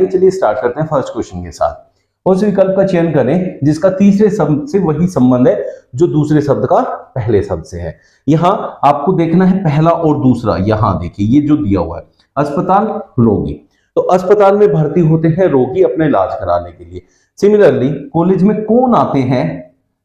आएंगे। चलिए स्टार्ट करते हैं फर्स्ट क्वेश्चन के साथ। उस विकल्प का चयन करें जिसका तीसरे शब्द से वही संबंध है जो दूसरे शब्द का पहले शब्द से है। यहां आपको देखना है पहला और दूसरा। यहां देखिए ये जो दिया हुआ है, अस्पताल रोगी, तो अस्पताल में भर्ती होते हैं रोगी अपने इलाज कराने के लिए। सिमिलरली कॉलेज में कौन आते हैं,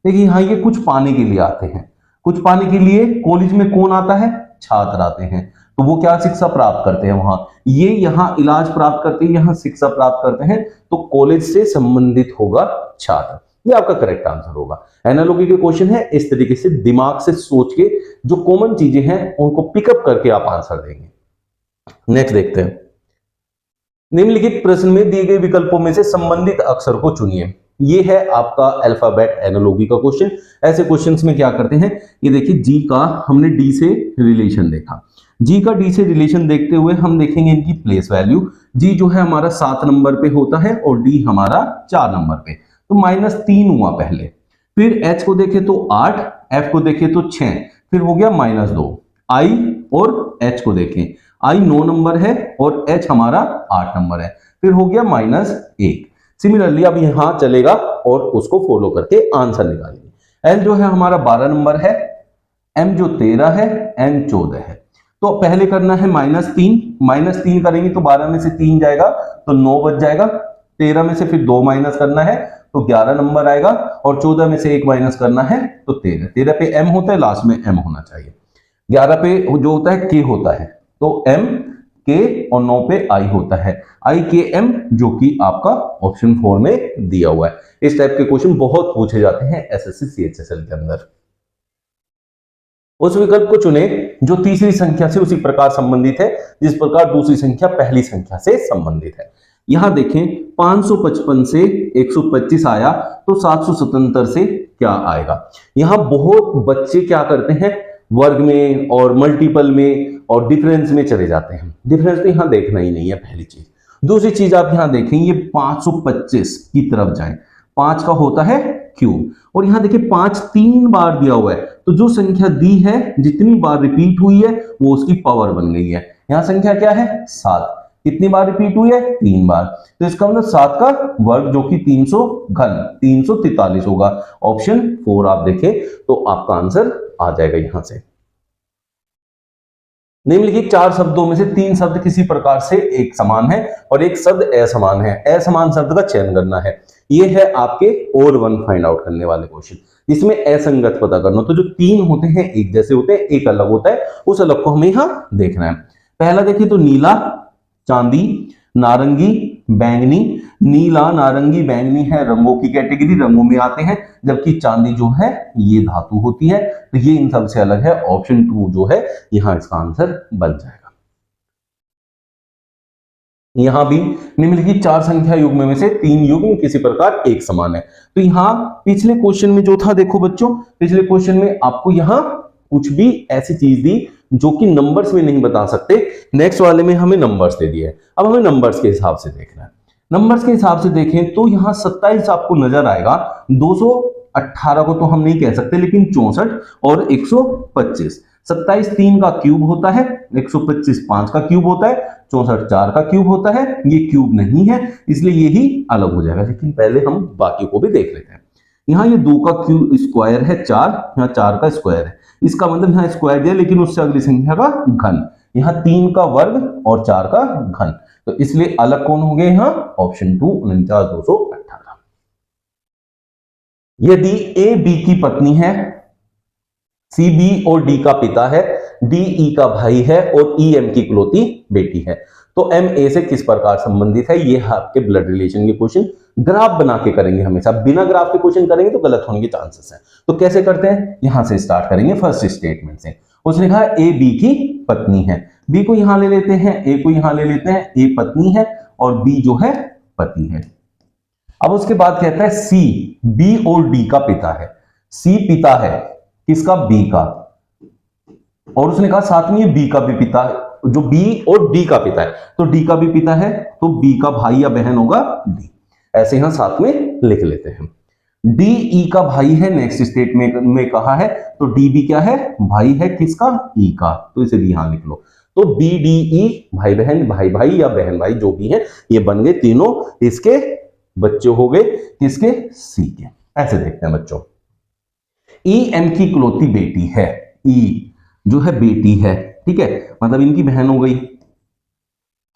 देखिए यहाँ ये कुछ पाने के लिए आते हैं, कुछ पाने के लिए कॉलेज में कौन आता है, छात्र आते हैं। तो वो क्या शिक्षा प्राप्त करते हैं वहां, ये यहाँ इलाज प्राप्त करते हैं, यहाँ शिक्षा प्राप्त करते हैं, तो कॉलेज से संबंधित होगा छात्र। ये आपका करेक्ट आंसर होगा। एनालॉजी के क्वेश्चन है, इस तरीके से दिमाग से सोच के जो कॉमन चीजें हैं उनको पिकअप करके आप आंसर देंगे। नेक्स्ट देखते हैं। निम्नलिखित प्रश्न में दिए गए विकल्पों में से संबंधित अक्षर को चुनिए। ये है आपका अल्फाबेट एनालॉजी का क्वेश्चन। ऐसे क्वेश्चंस में क्या करते हैं, ये देखिए जी का हमने डी से रिलेशन देखा, जी का डी से रिलेशन देखते हुए हम देखेंगे इनकी प्लेस वैल्यू। जी जो है हमारा 7 नंबर पे होता है और डी हमारा 4 नंबर पे, तो -3 हुआ पहले। फिर एच को देखें तो 8, एफ को देखें तो 6, फिर हो गया -2। आई और एच को देखें, आई 9 नंबर है और एच हमारा 8 नंबर है, फिर हो गया -1। सिमिलरली अब यहां चलेगा और उसको फॉलो करके आंसर निकालेंगे। एल जो है हमारा 12 नंबर है, एम जो 13 है, एन 14 है। तो पहले करना है -3 करेंगे तो 12 में से 3 जाएगा तो 9 बच जाएगा। 13 में से फिर 2 माइनस करना है तो 11 नंबर आएगा और 14 में से 1 माइनस करना है तो 13 पे एम होता है, लास्ट में एम होना चाहिए। 11 पे जो होता है के होता है, तो एम के और 9 पे आई होता है, आई के एम, जो कि आपका ऑप्शन 4 में दिया हुआ है। इस टाइप के क्वेश्चन बहुत पूछे जाते हैं एसएससी सीएचएसएल के अंदर। उस विकल्प को चुने जो तीसरी संख्या से उसी प्रकार संबंधित है जिस प्रकार दूसरी संख्या पहली संख्या से संबंधित है। यहां देखें 555 से 125 आया तो 777 से क्या आएगा। यहां बहुत बच्चे क्या करते हैं, वर्ग में और मल्टीपल में और डिफरेंस में चले जाते हैं। डिफरेंस तो यहां देखना ही नहीं है, पहली चीज। दूसरी चीज आप यहां देखें, ये 525 की तरफ जाएं, 5 का होता है क्यूब, और यहां देखिए 5 3 बार दिया हुआ है, तो जो संख्या दी है जितनी बार रिपीट हुई है वो उसकी पावर बन गई है। यहां संख्या क्या है 7, कितनी बार रिपीट हुई है 3 बार, तो इसका मतलब 7 का वर्ग जो कि 300 घन 343 होगा। ऑप्शन 4 आप देखें तो आपका आंसर आ जाएगा यहां से। निम्नलिखित 4 शब्दों में से 3 शब्द किसी प्रकार से एक समान है और एक शब्द असमान है। असमान शब्द का चयन करना है। ये है आपके ओड वन फाइंड आउट करने वाले क्वेश्चन, जिसमें असंगत पता करना। तो जो 3 होते हैं एक जैसे होते हैं, एक अलग होता है, उस अलग को हमें यहां देखना है। पहला देखिए तो नीला, चांदी, नारंगी, बैंगनी। नीला, नारंगी, बैंगनी है रंगों की कैटेगरी, रंगों में आते हैं, जबकि चांदी जो है ये धातु होती है, तो ये इन सबसे अलग है। ऑप्शन 2 जो है यहां इसका आंसर बन जाएगा। यहां भी निम्नलिखित 4 संख्या युग्म में से 3 युग्म किसी प्रकार एक समान है। तो यहां पिछले क्वेश्चन में जो था, देखो बच्चों, पिछले क्वेश्चन में आपको यहां कुछ भी ऐसी चीज दी जो कि नंबर्स में नहीं बता सकते, नेक्स्ट वाले में हमें नंबर्स दे दिए। अब हमें नंबर्स के हिसाब से देखना है। नंबर्स के हिसाब से देखें तो यहां 27 आपको नजर आएगा, 218 को तो हम नहीं कह सकते, लेकिन 64 और 125। 27 3 का क्यूब होता है, 125 5 का क्यूब होता है, 64 4 का क्यूब होता है। ये क्यूब नहीं है इसलिए यही अलग हो जाएगा, लेकिन पहले हम बाकी को भी देख लेते हैं। यहाँ ये 2 का क्यूब स्क्वायर है 4, यहाँ 4 का स्क्वायर है, इसका मतलब यहाँ स्क्वायर दिया लेकिन उससे अगली संख्या का घन। यहाँ 3 का वर्ग और 4 का घन, तो इसलिए अलग कौन हो गए यहाँ, ऑप्शन 2 49 218। यदि ए बी की पत्नी है, सी बी और डी का पिता है, डी ई का भाई है और ई एम की इकलौती बेटी है, तो एम ए से किस प्रकार संबंधित है। ये आपके ब्लड रिलेशन के क्वेश्चन ग्राफ बना के करेंगे हमेशा। बिना ग्राफ के क्वेश्चन करेंगे तो गलत होने के चांसेस हैं। तो कैसे करते हैं, यहां से स्टार्ट करेंगे फर्स्ट स्टेटमेंट से। उसने कहा ए बी की पत्नी है, बी को यहां ले लेते हैं, ए को यहां ले लेते हैं, ए पत्नी है और बी जो है पति है। अब उसके बाद कहता है सी बी और डी का पिता है। सी पिता है किसका, बी का, और उसने कहा साथ में बी का भी पिता है, जो बी और डी का पिता है, तो डी का भी पिता है, तो बी का भाई या बहन होगा डी। ऐसे यहां साथ में लिख लेते हैं। डी ई का भाई है, नेक्स्ट स्टेटमेंट में कहा है, तो डी भी क्या है, भाई है किसका, ई का, तो इसे भी यहां लिख लो। तो बी डी ई भाई बहन, भाई भाई या बहन भाई जो भी है, ये बन गए तीनों इसके बच्चे हो गए, किसके? सी के। ऐसे देखते हैं बच्चों, ई एम की इकलौती बेटी है, ई जो है बेटी है, ठीक है, मतलब इनकी बहन हो गई,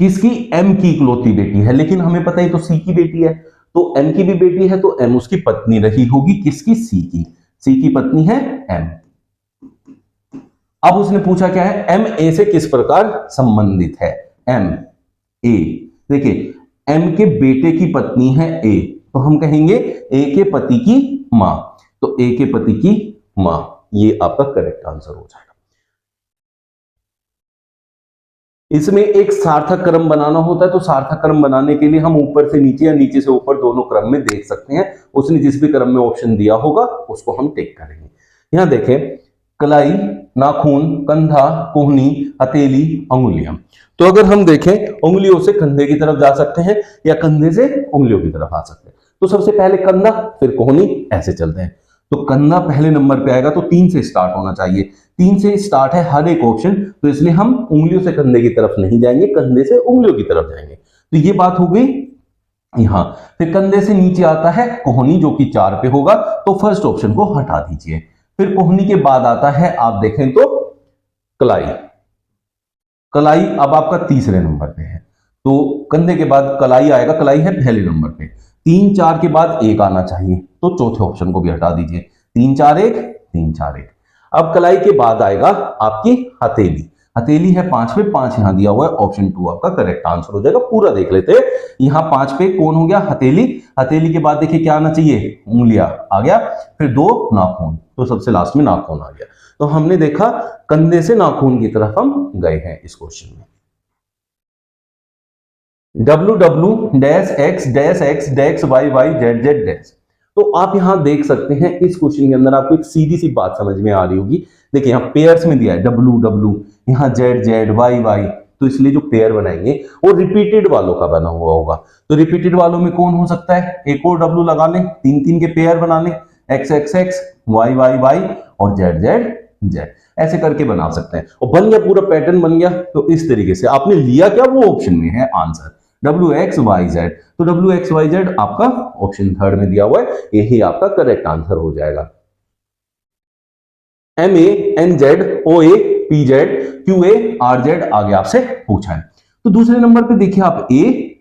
किसकी? एम की इकलौती बेटी है, लेकिन हमें पता है तो सी की बेटी है, तो एम की भी बेटी है, तो एम उसकी पत्नी रही होगी, किसकी? सी की। सी की पत्नी है एम। अब उसने पूछा क्या है? एम ए से किस प्रकार संबंधित है? एम ए, देखिए एम के बेटे की पत्नी है ए, तो हम कहेंगे ए के पति की मां, तो ए के पति की मां, ये आपका करेक्ट आंसर हो जाएगा। इसमें एक सार्थक क्रम बनाना होता है, तो सार्थक क्रम बनाने के लिए हम ऊपर से नीचे या नीचे से ऊपर दोनों क्रम में देख सकते हैं, उसने जिस भी क्रम में ऑप्शन दिया होगा उसको हम टिक करेंगे। यहां देखें, कलाई, नाखून, कंधा, कोहनी, हथेली, अंगुलियां। तो अगर हम देखें, उंगलियों से कंधे की तरफ जा सकते हैं या कंधे से उंगलियों की तरफ आ सकते हैं। तो सबसे पहले कंधा, फिर कोहनी, ऐसे चलते हैं। तो कंधा पहले नंबर पे आएगा, तो 3 से स्टार्ट होना चाहिए, 3 से स्टार्ट है हर एक ऑप्शन, तो इसलिए हम उंगलियों से कंधे की तरफ नहीं जाएंगे, कंधे से उंगलियों की तरफ जाएंगे। तो ये बात हो गई यहां। फिर कंधे से नीचे आता है कोहनी, जो कि 4 पे होगा, तो फर्स्ट ऑप्शन को हटा दीजिए। फिर कोहनी के बाद आता है, आप देखें तो कलाई, कलाई अब आपका तीसरे नंबर पे है, तो कंधे के बाद कलाई आएगा, कलाई है पहले नंबर पे। 3 4 के बाद 1 आना चाहिए, तो चौथे ऑप्शन को भी हटा दीजिए, 3 4 1 3 4 1। अब कलाई के बाद आएगा आपकी हथेली, हथेली है 5 पे, 5 यहां दिया हुआ है, ऑप्शन 2 आपका करेक्ट आंसर हो जाएगा। पूरा देख लेते हैं, यहां 5 पे कौन हो गया? हथेली। हथेली के बाद देखिए क्या आना चाहिए? उंगलियां आ गया, फिर 2 नाखून, तो सबसे लास्ट में नाखून आ गया। तो हमने देखा कंधे से नाखून की तरफ हम गए हैं इस क्वेश्चन में। W W dash X dash X dash Y Y Z Z dash. तो आप यहां देख सकते हैं इस क्वेश्चन के अंदर आपको एक सीधी सी बात समझ में आ रही होगी। देखिए यहां पेयर्स में दिया है, डब्ल्यू डब्ल्यू, यहां जेड जेड, वाई वाई, तो इसलिए जो पेयर बनाएंगे वो रिपीटेड वालों का बना हुआ होगा। तो रिपीटेड वालों में कौन हो सकता है? एक और डब्ल्यू लगा लें, 3 3 के पेयर बना लें, X X X, Y Y Y और जेड जेड जेड, ऐसे करके बना सकते हैं। और बन गया, पूरा पैटर्न बन गया। तो इस तरीके से आपने लिया क्या? वो ऑप्शन में है answer W X Y Z, तो डब्ल्यू एक्स वाई जेड आपका ऑप्शन 3 में दिया हुआ है, यही आपका करेक्ट आंसर हो जाएगा। M A N Z O A P Z Q A R Z आगे आपसे पूछा है। तो दूसरे नंबर पे देखिए आप ए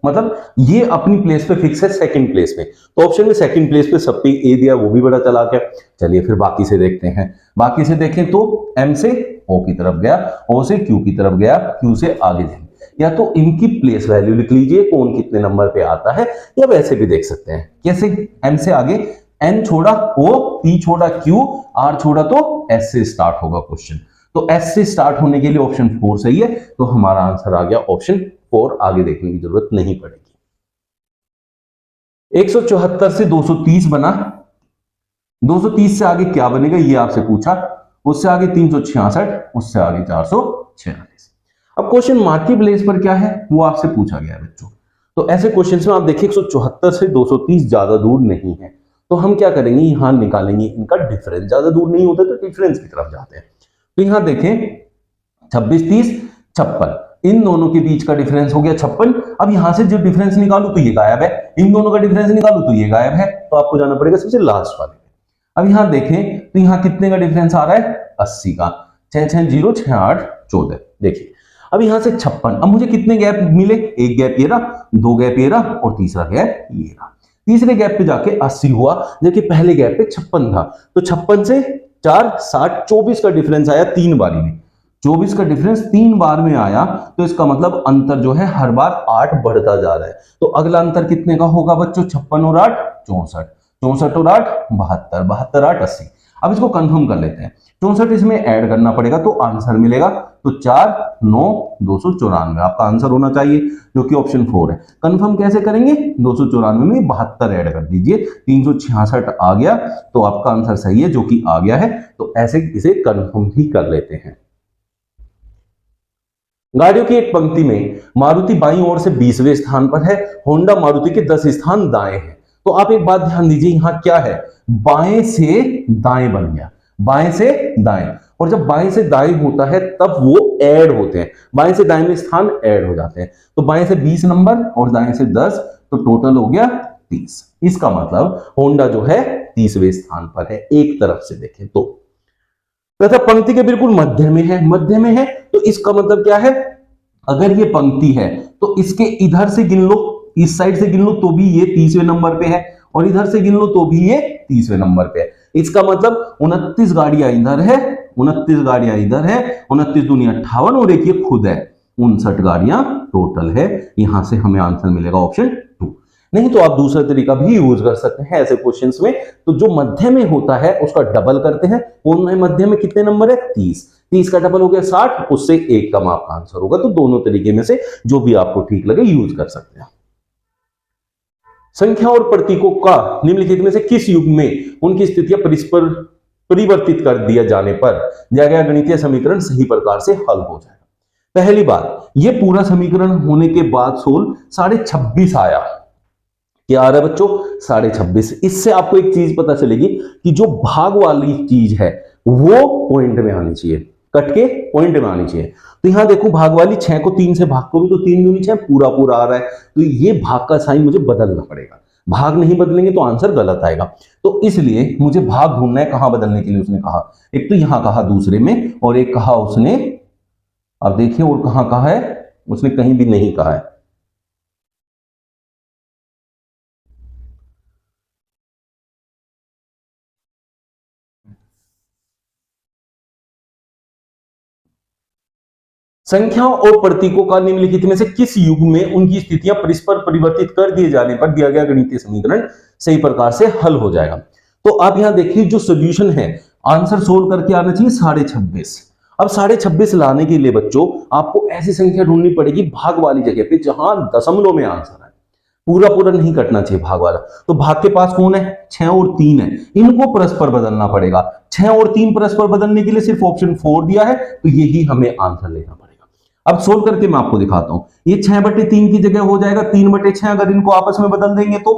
मतलब ये अपनी प्लेस पे फिक्स है, सेकंड प्लेस पे, तो ऑप्शन में सेकंड प्लेस पे सब पे ए दिया, वो भी बड़ा चला गया। चलिए फिर बाकी से देखते हैं, बाकी से देखें तो एम से ओ की तरफ गया, ओ से क्यू की तरफ गया, क्यू से आगे जाए, या तो इनकी प्लेस वैल्यू लिख लीजिए कौन कितने नंबर पे आता है, या वैसे भी देख सकते हैं। कैसे? एम से आगे एन छोड़ा ओ, पी छोड़ा क्यू, आर छोड़ा तो एस से स्टार्ट होगा क्वेश्चन, तो एस से स्टार्ट होने के लिए ऑप्शन 4 सही है, तो हमारा आंसर आ गया ऑप्शन 4, आगे देखने की जरूरत नहीं पड़ेगी। 174 से 230 बना, 230 से आगे क्या बनेगा ये आपसे पूछा, उससे आगे 366, उससे आगे 446। अब क्वेश्चन मार्क की प्लेस पर क्या है वो आपसे पूछा गया है बच्चों। तो ऐसे क्वेश्चन में आप देखिए 174 से 230 ज्यादा दूर नहीं है, तो हम क्या करेंगे, यहां निकालेंगे इनका डिफरेंस, ज्यादा दूर नहीं होता तो डिफरेंस की तरफ जाते हैं। तो यहां देखें 26 30 56, इन दोनों के बीच का डिफरेंस हो गया 56। अब यहां से जो डिफरेंस निकालू तो ये गायब है, इन दोनों का डिफरेंस निकालू तो ये गायब है, तो आपको जाना पड़ेगा सबसे लास्ट वाले में। अब यहां देखें तो यहां कितने का डिफरेंस आ रहा है? 80 का, 6 6 0 6 8 14। देखिए अब यहां से 56, अब मुझे कितने गैप मिले? एक गैप ये रहा, 2 गैप ये रहा और तीसरा गैप ये रहा। तीसरे गैप पे जाके 80 हुआ, जबकि पहले गैप पे 56 था, तो 56 से 4 60 24 का डिफरेंस आया 3 बारी में, 24 का डिफरेंस 3 बार में आया, तो इसका मतलब अंतर जो है हर बार 8 बढ़ता जा रहा है। तो अगला अंतर कितने का होगा बच्चों? 56 और 8 64, 64 और 8 72, 72 8 80। अब इसको कंफर्म कर लेते हैं, 64 इसमें ऐड करना पड़ेगा तो आंसर मिलेगा, तो 4 9 294 आपका आंसर होना चाहिए, जो कि ऑप्शन 4 है। कंफर्म कैसे करेंगे? 294 में 72 ऐड कर दीजिए, 366 आ गया, तो आपका आंसर सही है जो कि आ गया है। तो ऐसे इसे कंफर्म ही कर लेते हैं। गाड़ियों की एक पंक्ति में मारुति बाईं ओर से 20वें स्थान पर है, होंडा मारुति के 10 स्थान दाएं हैं। तो आप एक बात ध्यान दीजिए, यहां क्या है? बाएं से दाएं बन गया, बाएं से दाएं, और जब बाएं से दाएं होता है तब वो ऐड होते हैं, बाएं से दाएं में स्थान ऐड हो जाते हैं। तो बाएं से 20 नंबर और दाएं से 10, तो टोटल हो गया 30। इसका मतलब होंडा जो है 30वें स्थान पर है, एक तरफ से देखें तो। तथा पंक्ति के बिल्कुल मध्य में है, मध्य में है तो इसका मतलब क्या है, अगर ये पंक्ति है तो इसके इधर से गिन लो, इस साइड से गिन लो तो भी ये 30वें नंबर पे है, और इधर से गिन लो तो भी ये 30वें नंबर पे है। इसका मतलब 29 गाड़ियां इधर है, 29 गाड़ियां इधर है, 29 दूनी 58 और एक ये खुद है, 59 गाड़ियां टोटल है। यहां से हमें आंसर मिलेगा ऑप्शन 2। नहीं तो आप दूसरा तरीका भी यूज कर सकते हैं ऐसे क्वेश्चंस में। तो जो मध्य में होता है उसका डबल करते हैं, उनमें मध्य में कितने नंबर है 30, 30 का डबल हो गया 60, उससे एक कम आपका आंसर होगा। तो दोनों तरीके में से जो भी आपको ठीक लगे यूज कर सकते हैं। संख्या और प्रतीकों का निम्नलिखित में से किस युग में उनकी स्थितियां परस्पर परिवर्तित कर दिया जाने पर दिया गया गणितीय समीकरण सही प्रकार से हल हो जाएगा। पहली बात, ये पूरा समीकरण होने के बाद सोल 26.5 आया। क्या आ रहा है बच्चों 26.5। इससे आपको एक चीज पता चलेगी कि जो भाग वाली चीज है वो पॉइंट में आनी चाहिए, कट के पॉइंट में आनी चाहिए। तो यहां देखो भाग वाली 6 को 3 से भाग को भी तो 3 दूनी 6 पूरा पूरा आ रहा है, तो ये भाग का साइन मुझे बदलना पड़ेगा। भाग नहीं बदलेंगे तो आंसर गलत आएगा। तो इसलिए मुझे भाग ढूंढना है, कहां बदलने के लिए उसने कहा, एक तो यहां कहा दूसरे में, और एक कहा उसने, अब देखिए और कहां कहा है, उसने कहीं भी नहीं कहा है। संख्याओं और प्रतीकों का निम्नलिखित में से किस युग में उनकी स्थितियां परस्पर परिवर्तित कर दिए जाने पर दिया गया गणितीय समीकरण सही प्रकार से हल हो जाएगा। तो आप यहां देखिए जो सोल्यूशन है, आंसर सोल्व करके आना चाहिए 26.5। अब 26.5 लाने के लिए बच्चों आपको ऐसी संख्या ढूंढनी पड़ेगी भाग वाली जगह पे जहां दशमलव में आंसर है, पूरा पूरा नहीं कटना चाहिए भाग वाला। तो भाग के पास कौन है 6 और 3 है, इनको परस्पर बदलना पड़ेगा। 6 और 3 परस्पर बदलने के लिए सिर्फ ऑप्शन 4 दिया है, तो यही हमें आंसर लेना पड़ेगा। अब सोल्व करके मैं आपको दिखाता हूं। ये 6/3 की जगह हो जाएगा 3/6, अगर इनको आपस में बदल देंगे तो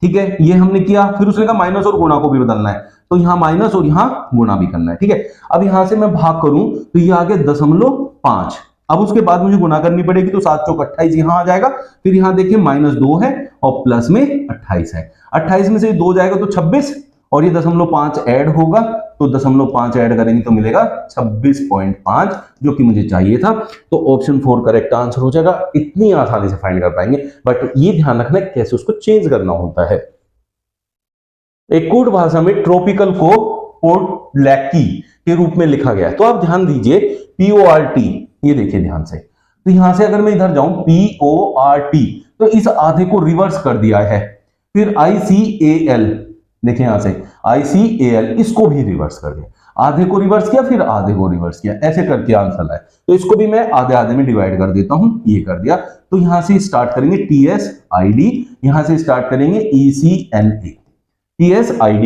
ठीक है। ये हमने किया, फिर उसने कहा माइनस और गुणा को भी बदलना है, तो यहां माइनस और यहां गुणा भी करना है, ठीक है। अब यहां से मैं भाग करूं तो ये आ गया 0.5। अब उसके बाद मुझे गुणा करनी पड़ेगी, तो 7 चौक 28 यहां आ जाएगा। फिर यहां देखिए -2 है और प्लस में 28 है, 28 में से 2 जाएगा तो 26, और ये 0.5 ऐड होगा, तो 0.5 ऐड करेंगे तो मिलेगा 26.5, जो कि मुझे चाहिए था। तो ऑप्शन 4 करेक्ट आंसर हो जाएगा। इतनी आसानी से फाइंड कर पाएंगे, बट ये ध्यान रखना है कैसे उसको चेंज करना होता है। एक कूट भाषा में ट्रॉपिकल को पोर्टलैकी के रूप में लिखा गया है। तो आप ध्यान दीजिए PORT, ये देखिए ध्यान से। तो यहां से अगर मैं इधर जाऊं PORT, तो इस आधे को रिवर्स कर दिया है। फिर ICAL, देखिए यहां से ICAL, इसको भी रिवर्स कर दिया, आधे को रिवर्स किया फिर आधे को रिवर्स किया, ऐसे करके आंसर आया। तो इसको भी मैं आधे आधे में डिवाइड कर देता हूं, ये कर दिया। तो यहां से स्टार्ट करेंगे TSID, यहां से स्टार्ट करेंगे ECNA, TSID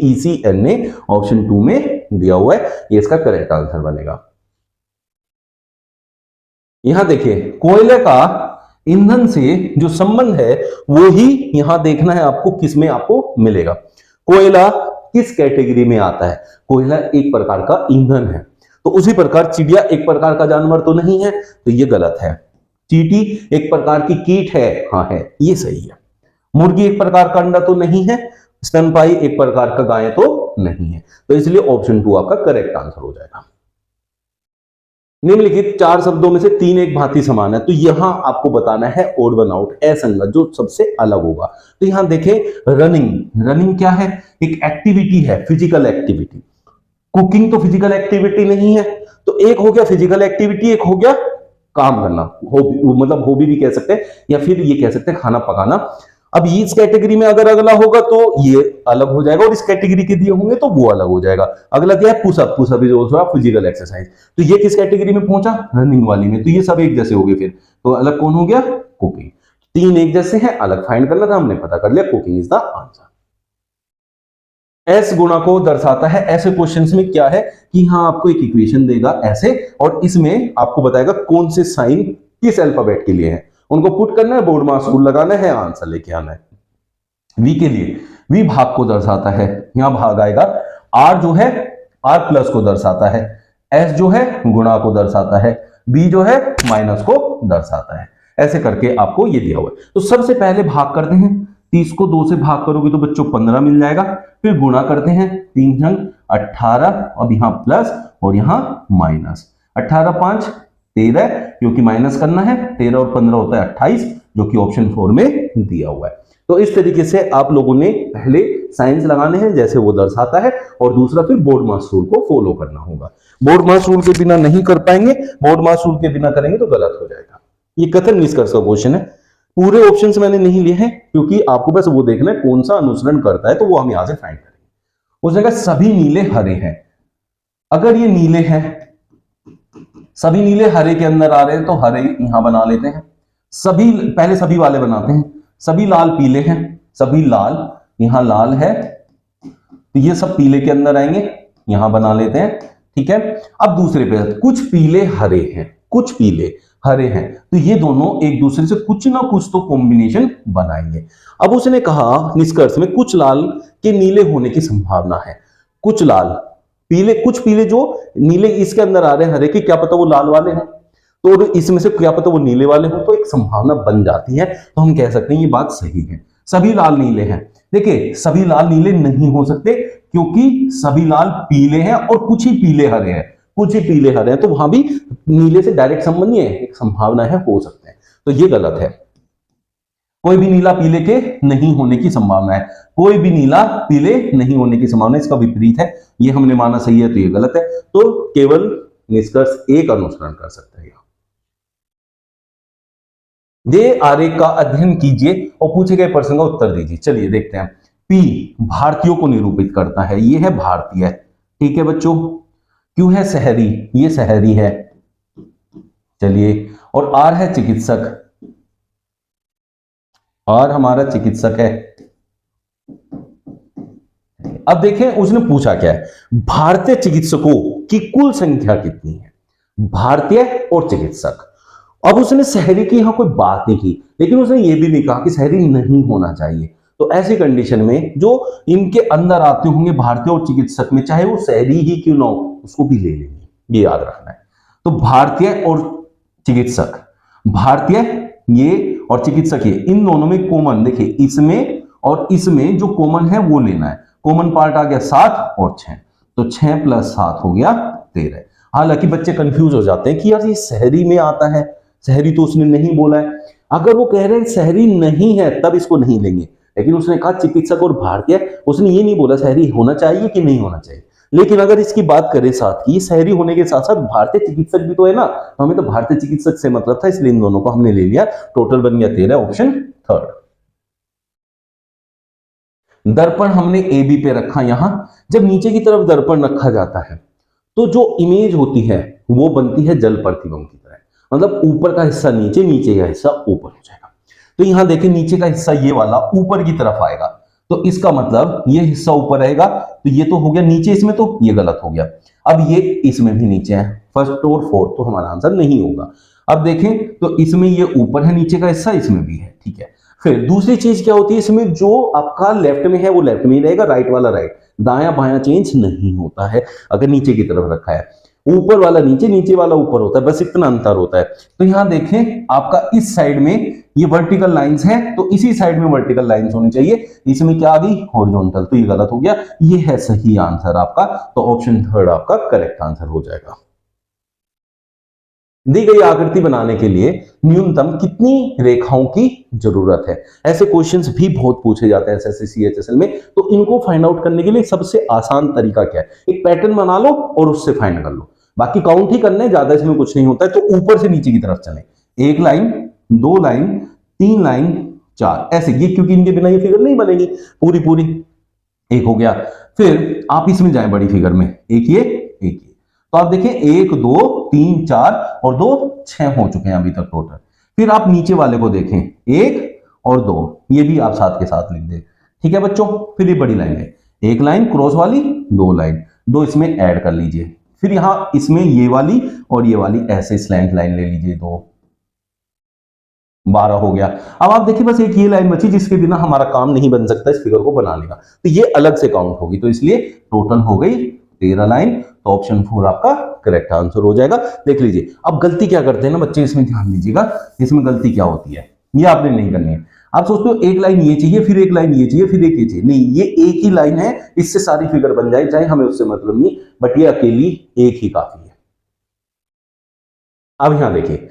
ECNA ऑप्शन 2 में दिया हुआ है, ये इसका करेक्ट आंसर बनेगा। यहां देखिए कोयले का ईंधन से जो संबंध है वो ही यहां देखना है आपको, किसमें आपको मिलेगा। कोयला किस कैटेगरी में आता है, कोयला एक प्रकार का ईंधन है, तो उसी प्रकार चिड़िया एक प्रकार का जानवर तो नहीं है, तो ये गलत है। चींटी एक प्रकार की कीट है, हाँ है, ये सही है। मुर्गी एक प्रकार का अंडा तो नहीं है, स्तनपायी एक प्रकार का गाय तो नहीं है, तो इसलिए ऑप्शन 2 आपका करेक्ट आंसर हो जाएगा। निम्नलिखित 4 शब्दों में से 3 एक भांति समान है, तो यहां आपको बताना है ओड वन आउट, असंगत, जो सबसे अलग होगा। तो यहां देखें रनिंग, रनिंग क्या है, एक एक्टिविटी है, फिजिकल एक्टिविटी। कुकिंग तो फिजिकल एक्टिविटी नहीं है, तो एक हो गया फिजिकल एक्टिविटी, एक हो गया काम करना, हॉबी, मतलब हॉबी भी कह सकते हैं, या फिर ये कह सकते हैं खाना पकाना। अब ये इस कैटेगरी में अगर अगला होगा तो ये अलग हो जाएगा, और इस कैटेगरी के दिए होंगे तो वो अलग हो जाएगा। अगला क्या है pushup, pushup is also physical exercise, तो ये किस कैटेगरी में पहुंचा, रनिंग वाली में, तो ये सब एक जैसे हो गए। फिर तो अलग कौन हो गया, कुकिंग। 3 एक जैसे हैं, अलग फाइंड करना था, हमने पता कर लिया, cooking is the answer. S गुणा को दर्शाता है, ऐसे क्वेश्चंस में क्या है कि यहां आपको एक इक्वेशन देगा ऐसे, और इसमें आपको बताएगा कौन से साइन किस अल्फाबेट के लिए है, उनको पुट करना है, बोर्ड मार्क्स रूल लगाना है, आंसर लेके आना है। वी के लिए, वी भाग को दर्शाता है, यहां भाग आएगा। आर जो है आर प्लस को दर्शाता है, एस जो है गुणा को दर्शाता है, बी जो है माइनस को दर्शाता है। ऐसे करके आपको ये दिया हुआ है। तो सबसे पहले भाग करते हैं, 30 को 2 से भाग करोगे तो बच्चों 15 मिल जाएगा। फिर गुणा करते हैं, 3 जंग 18, अब यहां प्लस और यहां माइनस, 18 5 13, क्योंकि माइनस करना है, 13 और 15 होता है 28, जो कि ऑप्शन 4 में दिया हुआ है। तो इस तरीके से आप लोगों ने पहले साइंस लगाने हैं जैसे वो दर्शाता है, और दूसरा फिर बोर्ड मास रूल को फॉलो करना होगा। बोर्ड मास रूल के बिना नहीं कर पाएंगे, बोर्ड मास रूल के बिना करेंगे तो गलत हो जाएगा। ये कथन निष्कर्ष का क्वेश्चन है। पूरे ऑप्शंस मैंने नहीं लिए हैं क्योंकि आपको बस वो देखना है कौन सा अनुसरण करता है, तो वो हम यहां से फाइंड करेंगे। उसने कहा सभी नीले हरे हैं। अगर ये नीले हैं, सभी नीले हरे के अंदर आ रहे हैं, तो हरे यहां बना लेते हैं। सभी पहले सभी वाले बनाते हैं। सभी लाल पीले हैं, सभी लाल, यहां लाल है तो ये सब पीले के अंदर आएंगे, यहां बना लेते हैं। ठीक है, अब दूसरे पे कुछ पीले हरे हैं, कुछ पीले हरे हैं, तो ये दोनों एक दूसरे से कुछ ना कुछ तो कॉम्बिनेशन बनाएंगे। अब उसने कहा निष्कर्ष में कुछ लाल के नीले होने की संभावना है। कुछ लाल पीले, कुछ पीले जो नीले इसके अंदर आ रहे हैं हरे के, क्या पता वो लाल वाले हैं, तो इसमें से क्या पता वो नीले वाले हो, तो एक संभावना बन जाती है। तो हम कह सकते हैं ये बात सही है। सभी लाल नीले हैं, देखिए सभी लाल नीले नहीं हो सकते क्योंकि सभी लाल पीले हैं और कुछ ही पीले हरे हैं, कुछ ही पीले हरे हैं, तो वहां भी नीले से डायरेक्ट संबंध नहीं है, एक संभावना है, हो सकते हैं। तो ये गलत है। कोई भी नीला पीले के नहीं होने की संभावना है, कोई भी नीला पीले नहीं होने की संभावना, इसका विपरीत है। ये हमने माना सही है तो ये गलत है। तो केवल निष्कर्ष एक अनुसरण कर सकते हैं। दे आरेख का अध्ययन कीजिए और पूछे गए प्रश्न का उत्तर दीजिए। चलिए देखते हैं। पी भारतीयों को निरूपित करता है, ये है भारतीय। ठीक है बच्चों। क्यों है शहरी, ये शहरी है। चलिए, और आर है चिकित्सक, आर हमारा चिकित्सक है। अब देखें उसने पूछा क्या है, भारतीय चिकित्सकों की कुल संख्या कितनी है, भारतीय और चिकित्सक। अब उसने शहरी की यहां कोई बात नहीं की, लेकिन उसने ये भी नहीं कहा कि शहरी नहीं होना चाहिए। तो ऐसी कंडीशन में जो इनके अंदर आते होंगे भारतीय और चिकित्सक में, चाहे वो शहरी ही क्यों ना हो, उसको भी ले लेंगे, ये याद रखना है। तो भारतीय और चिकित्सक, भारतीय ये और चिकित्सक ये, इन दोनों में कॉमन, देखिए इसमें और इसमें जो कॉमन है वो लेना है। कॉमन पार्ट आ गया 7 और 6, तो 6 + 7 हो गया 13। हालांकि बच्चे कंफ्यूज हो जाते हैं कि यार ये शहरी में आता है, शहरी तो उसने नहीं बोला है। अगर वो कह रहे हैं शहरी नहीं है तब इसको नहीं लेंगे, लेकिन उसने कहा चिकित्सक और भारतीय, उसने ये नहीं बोला शहरी होना चाहिए कि नहीं होना चाहिए। लेकिन अगर इसकी बात करें साथ की, शहरी होने के साथ साथ भारतीय चिकित्सक भी तो है ना, हमें तो भारतीय चिकित्सक से मतलब था, इसलिए इन दोनों को हमने ले लिया। टोटल बन गया 13, ऑप्शन 3। दर्पण हमने ए बी पे रखा। यहां जब नीचे की तरफ दर्पण रखा जाता है तो जो इमेज होती है वो बनती है जल प्रतिबिंब की तरह, मतलब ऊपर का हिस्सा नीचे, नीचे का हिस्सा ऊपर हो जाएगा। तो यहां देखें नीचे का हिस्सा ये वाला ऊपर की तरफ आएगा, तो इसका मतलब ये हिस्सा ऊपर रहेगा, तो ये तो हो गया नीचे, इसमें तो ये गलत हो गया। अब ये इसमें भी नीचे है, फर्स्ट और फोर्थ, तो हमारा आंसर नहीं होगा। अब देखें तो इसमें ये ऊपर है नीचे का हिस्सा, इसमें भी है। ठीक है, फिर दूसरी चीज क्या होती है, इसमें जो आपका लेफ्ट में है वो लेफ्ट में ही रहेगा, राइट वाला राइट, दायां बायां चेंज नहीं होता है अगर नीचे की तरफ रखा है। ऊपर वाला नीचे, नीचे वाला ऊपर होता है, बस इतना अंतर होता है। तो यहां देखें आपका इस साइड में ये वर्टिकल लाइंस है, तो इसी साइड में वर्टिकल लाइंस होनी चाहिए, इसमें क्या आ गई हॉरिजॉन्टल, तो ये गलत हो गया। ये है सही आंसर आपका, तो ऑप्शन 3 आपका करेक्ट आंसर हो जाएगा। दी गई आकृति बनाने के लिए न्यूनतम कितनी रेखाओं की जरूरत है। ऐसे क्वेश्चंस भी बहुत पूछे जाते हैं एसएससी सीएचएसएल में, तो इनको फाइंड आउट करने के लिए सबसे आसान तरीका क्या है, एक पैटर्न बना लो और उससे फाइंड कर लो। बाकी काउंट ही करना है, ज्यादा इसमें कुछ नहीं होता है। तो ऊपर से नीचे की तरफ चलें, 1 लाइन, 2 लाइन, 3 लाइन, 4, ऐसे, ये क्योंकि इनके बिना ये फिगर नहीं बनेगी पूरी पूरी। एक हो गया, फिर आप इसमें जाएं बड़ी फिगर में, एक ये, एक ये, तो आप देखें 1 2 3 4 और 2 6 हो चुके हैं अभी तक टोटल। फिर आप नीचे वाले को देखें, 1 और 2, ये भी आप साथ के साथ लिख दें। ठीक है बच्चों, फिर ये बड़ी लाइन है, 1 लाइन क्रॉस वाली, 2 लाइन, 2 इसमें ऐड कर लीजिए। फिर यहां इसमें ये वाली और ये वाली ऐसे स्लैंट लाइन ले लीजिए, 2, 12 हो गया। अब आप देखिए बस एक ये लाइन बची जिसके बिना हमारा काम नहीं बन सकता इस फिगर को बनाने का, तो ये अलग से काउंट होगी, तो इसलिए टोटल हो गई 13 लाइन, तो ऑप्शन 4 आपका करेक्ट आंसर हो जाएगा। देख लीजिए अब गलती क्या करते हैं ना बच्चे, इसमें ध्यान दीजिएगा, इसमें गलती क्या होती है, ये आपने नहीं करनी है। आप सोचते हो एक लाइन ये चाहिए, फिर एक लाइन ये चाहिए, फिर एक ये चाहिए, नहीं, ये एक ही लाइन है, इससे सारी फिगर बन जाए, चाहे हमें उससे मतलब नहीं, बट ये अकेली एक ही काफी है। अब यहां देखिए,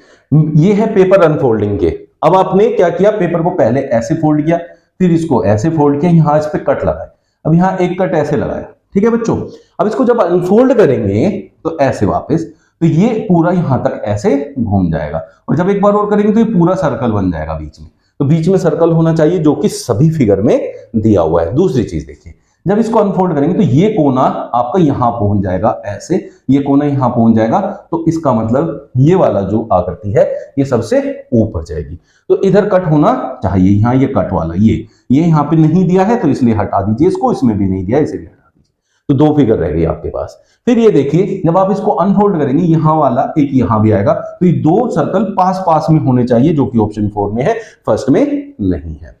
ये है पेपर अनफोल्डिंग के। अब आपने क्या किया, पेपर को पहले ऐसे फोल्ड किया, फिर इसको ऐसे फोल्ड किया, यहां इस पे कट लगाया, अब यहां एक कट ऐसे लगाया, ठीक है बच्चों। अब इसको जब अनफोल्ड करेंगे तो ऐसे वापस, तो ये पूरा यहां तक ऐसे घूम जाएगा, और जब एक बार और करेंगे तो ये पूरा सर्कल बन जाएगा बीच में। तो बीच में सर्कल होना चाहिए जो कि सभी फिगर में दिया हुआ है। दूसरी चीज देखिए, जब इसको अनफोल्ड करेंगे तो ये कोना आपका यहां पहुंच जाएगा ऐसे, ये कोना यहां पहुंच जाएगा, तो इसका मतलब ये वाला जो आकृति है ये सबसे ऊपर जाएगी। तो इधर कट होना चाहिए, यहां ये कट वाला, ये यहां पे नहीं दिया है तो इसलिए हटा दीजिए इसको, इसमें भी नहीं दिया इसे भी हटा दीजिए, तो दो फिगर रह गई आपके पास। फिर ये देखिए, जब आप इसको अनफोल्ड करेंगे, यहां वाला एक यहां भी आएगा, तो ये दो सर्कल पास पास में होने चाहिए, जो कि ऑप्शन 4 में है, फर्स्ट में नहीं है।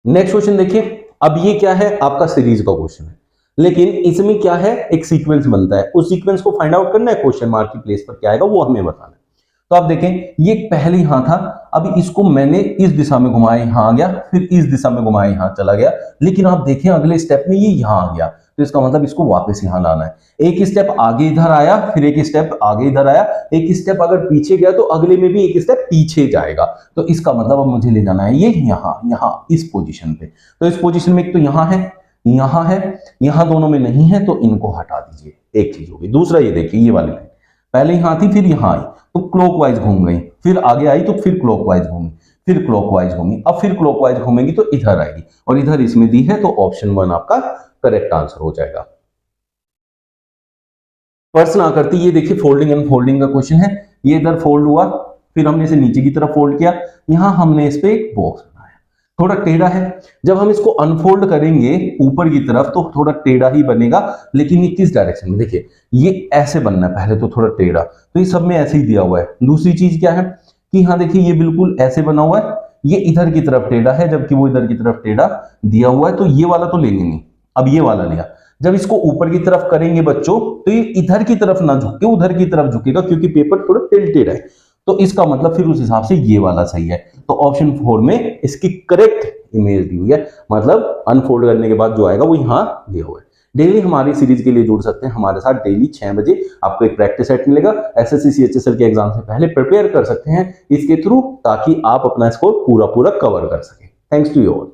नेक्स्ट क्वेश्चन देखिए, अब ये क्या है, आपका सीरीज का क्वेश्चन है, लेकिन इसमें क्या है, एक सीक्वेंस बनता है, उस सीक्वेंस को फाइंड आउट करना है, क्वेश्चन मार्क की प्लेस पर क्या आएगा वो हमें बताना है। तो आप देखें, ये पहले यहां था, अब इसको मैंने इस दिशा में घुमाया, यहां आ गया, फिर इस दिशा में घुमाया, यहां चला गया, लेकिन आप देखें अगले स्टेप में ये यहां आ गया, तो इसका मतलब इसको वापस यहां लाना है। एक स्टेप आगे इधर आया, फिर एक स्टेप आगे इधर आया, एक स्टेप अगर पीछे गया तो अगले में भी एक स्टेप पीछे जाएगा, तो इसका मतलब अब मुझे ले जाना है ये यहां इस पोजीशन पे। तो इस पोजीशन में एक तो यहां है, यहां दोनों में नहीं है, तो इनको हटा दीजिए, एक चीज होगी। दूसरा ये देखिए, ये वाली लाइन पहले यहां थी, फिर यहां आई, तो क्लॉकवाइज घूम गई, फिर आगे आई तो फिर क्लॉकवाइज घूमी, फिर क्लॉकवाइज घूमी, अब फिर क्लॉकवाइज घूमेगी तो इधर आएगी, और इधर इसमें दी है, तो ऑप्शन 1 आपका करेक्ट आंसर हो जाएगा। प्रश्न आकृति, ये देखिए फोल्डिंग एंड फोल्डिंग का क्वेश्चन है, ये इधर फोल्ड हुआ, फिर हमने इसे नीचे की तरफ फोल्ड किया, यहां हमने इस पे एक बॉक्स बनाया, थोड़ा टेढ़ा है, जब हम इसको अनफोल्ड करेंगे ऊपर की तरफ तो थोड़ा टेढ़ा ही बनेगा, लेकिन ये किस डायरेक्शन में, देखिए ये ऐसे बनना है पहले, तो थोड़ा टेढ़ा, तो ये सब में ऐसे ही दिया हुआ है। दूसरी चीज क्या है कि यहां देखिए ये बिल्कुल ऐसे बना हुआ है, ये इधर की तरफ टेढ़ा है, जबकि वो इधर की तरफ टेढ़ा दिया हुआ है, तो ये वाला तो लेंगे नहीं, अब ये वाला लिया। जब इसको ऊपर की तरफ करेंगे बच्चों, तो ये इधर की तरफ ना झुक के उधर की तरफ झुकेगा, क्योंकि पेपर थोड़ा टिल्टेड है, तो इसका मतलब फिर उस हिसाब से ये वाला सही है। तो ऑप्शन 4 में इसकी करेक्ट इमेज दी हुई है, मतलब अनफोल्ड करने के बाद जो आएगा वो यहां दिया हुआ है। डेली हमारी सीरीज के लिए जुड़ सकते हैं हमारे साथ, डेली 6 बजे आपको एक प्रैक्टिस सेट मिलेगा, एसएससी सीएचएसएल के एग्जाम से पहले प्रिपेयर कर सकते हैं इसके थ्रू, ताकि आप अपना स्कोर पूरा कवर कर सकें। Thanks to you all.